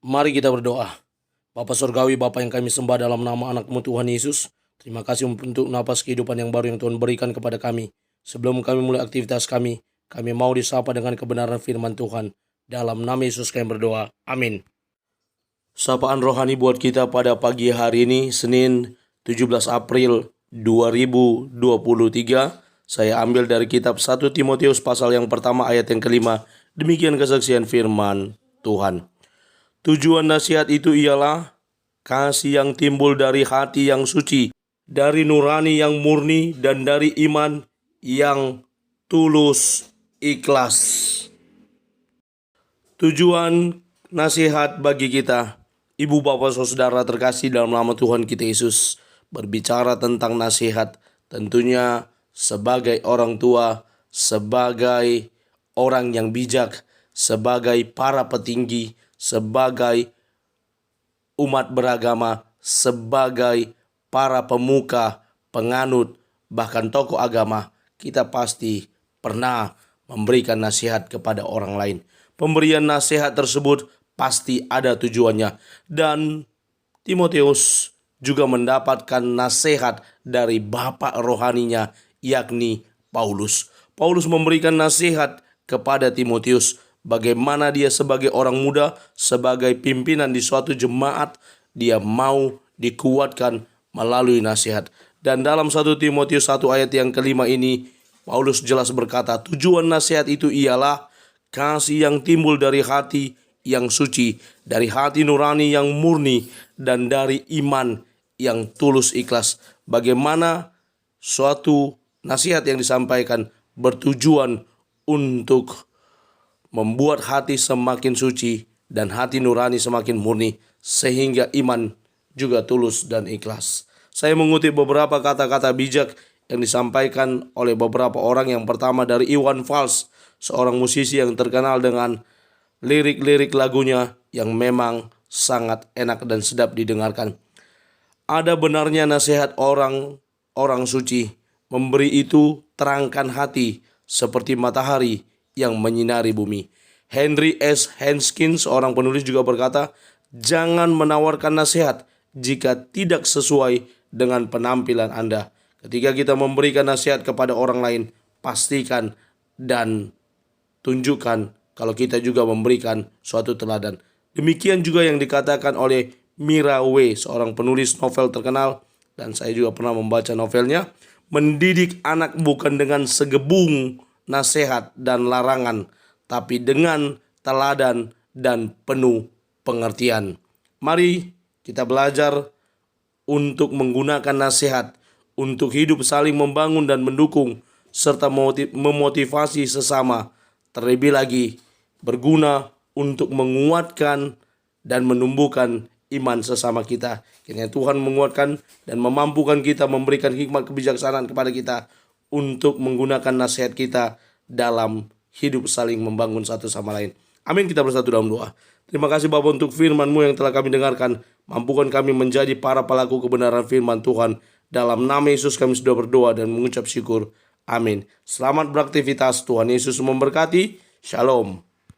Mari kita berdoa. Bapa Surgawi, Bapa yang kami sembah dalam nama anak-Mu Tuhan Yesus, terima kasih untuk napas kehidupan yang baru yang Tuhan berikan kepada kami. Sebelum kami mulai aktivitas kami mau disapa dengan kebenaran firman Tuhan. Dalam nama Yesus kami berdoa. Amin. Sapaan rohani buat kita pada pagi hari ini, Senin 17 April 2023. Saya ambil dari kitab 1 Timotius pasal yang pertama ayat yang kelima. Demikian kesaksian firman Tuhan. Tujuan nasihat itu ialah kasih yang timbul dari hati yang suci, dari nurani yang murni, dan dari iman yang tulus ikhlas. Tujuan nasihat bagi kita, ibu bapak saudara terkasih dalam nama Tuhan kita Yesus, berbicara tentang nasihat, tentunya sebagai orang tua, sebagai orang yang bijak, sebagai para petinggi, sebagai umat beragama, sebagai para pemuka, penganut, bahkan tokoh agama, kita pasti pernah memberikan nasihat kepada orang lain. Pemberian nasihat tersebut pasti ada tujuannya. Dan Timotius juga mendapatkan nasihat dari bapak rohaninya, yakni Paulus. Paulus memberikan nasihat kepada Timotius, bagaimana dia sebagai orang muda, sebagai pimpinan di suatu jemaat, dia mau dikuatkan melalui nasihat. Dan dalam 1 Timotius 1 ayat yang kelima ini, Paulus jelas berkata, tujuan nasihat itu ialah kasih yang timbul dari hati yang suci, dari hati nurani yang murni, dan dari iman yang tulus ikhlas. Bagaimana suatu nasihat yang disampaikan bertujuan untuk membuat hati semakin suci dan hati nurani semakin murni, sehingga iman juga tulus dan ikhlas. Saya mengutip beberapa kata-kata bijak yang disampaikan oleh beberapa orang. Yang pertama dari Iwan Fals, seorang musisi yang terkenal dengan lirik-lirik lagunya yang memang sangat enak dan sedap didengarkan. Ada benarnya nasihat orang suci, memberi itu terangkan hati seperti matahari yang menyinari bumi. Henry S. Henskin, seorang penulis, juga berkata, jangan menawarkan nasihat jika tidak sesuai dengan penampilan Anda. Ketika kita memberikan nasihat kepada orang lain, pastikan dan tunjukkan kalau kita juga memberikan suatu teladan. Demikian juga yang dikatakan oleh Mira W., seorang penulis novel terkenal, dan saya juga pernah membaca novelnya. Mendidik anak bukan dengan segebung nasihat dan larangan, tapi dengan teladan dan penuh pengertian. Mari kita belajar untuk menggunakan nasihat untuk hidup saling membangun dan mendukung, serta memotivasi sesama. Terlebih lagi berguna untuk menguatkan dan menumbuhkan iman sesama kita. Kiranya Tuhan menguatkan dan memampukan kita, memberikan hikmat kebijaksanaan kepada kita untuk menggunakan nasihat kita dalam hidup saling membangun satu sama lain. Amin. Kita bersatu dalam doa. Terima kasih Bapa untuk firman-Mu yang telah kami dengarkan. Mampukan kami menjadi para pelaku kebenaran firman Tuhan. Dalam nama Yesus kami sudah berdoa dan mengucap syukur. Amin. Selamat beraktivitas. Tuhan Yesus memberkati. Shalom.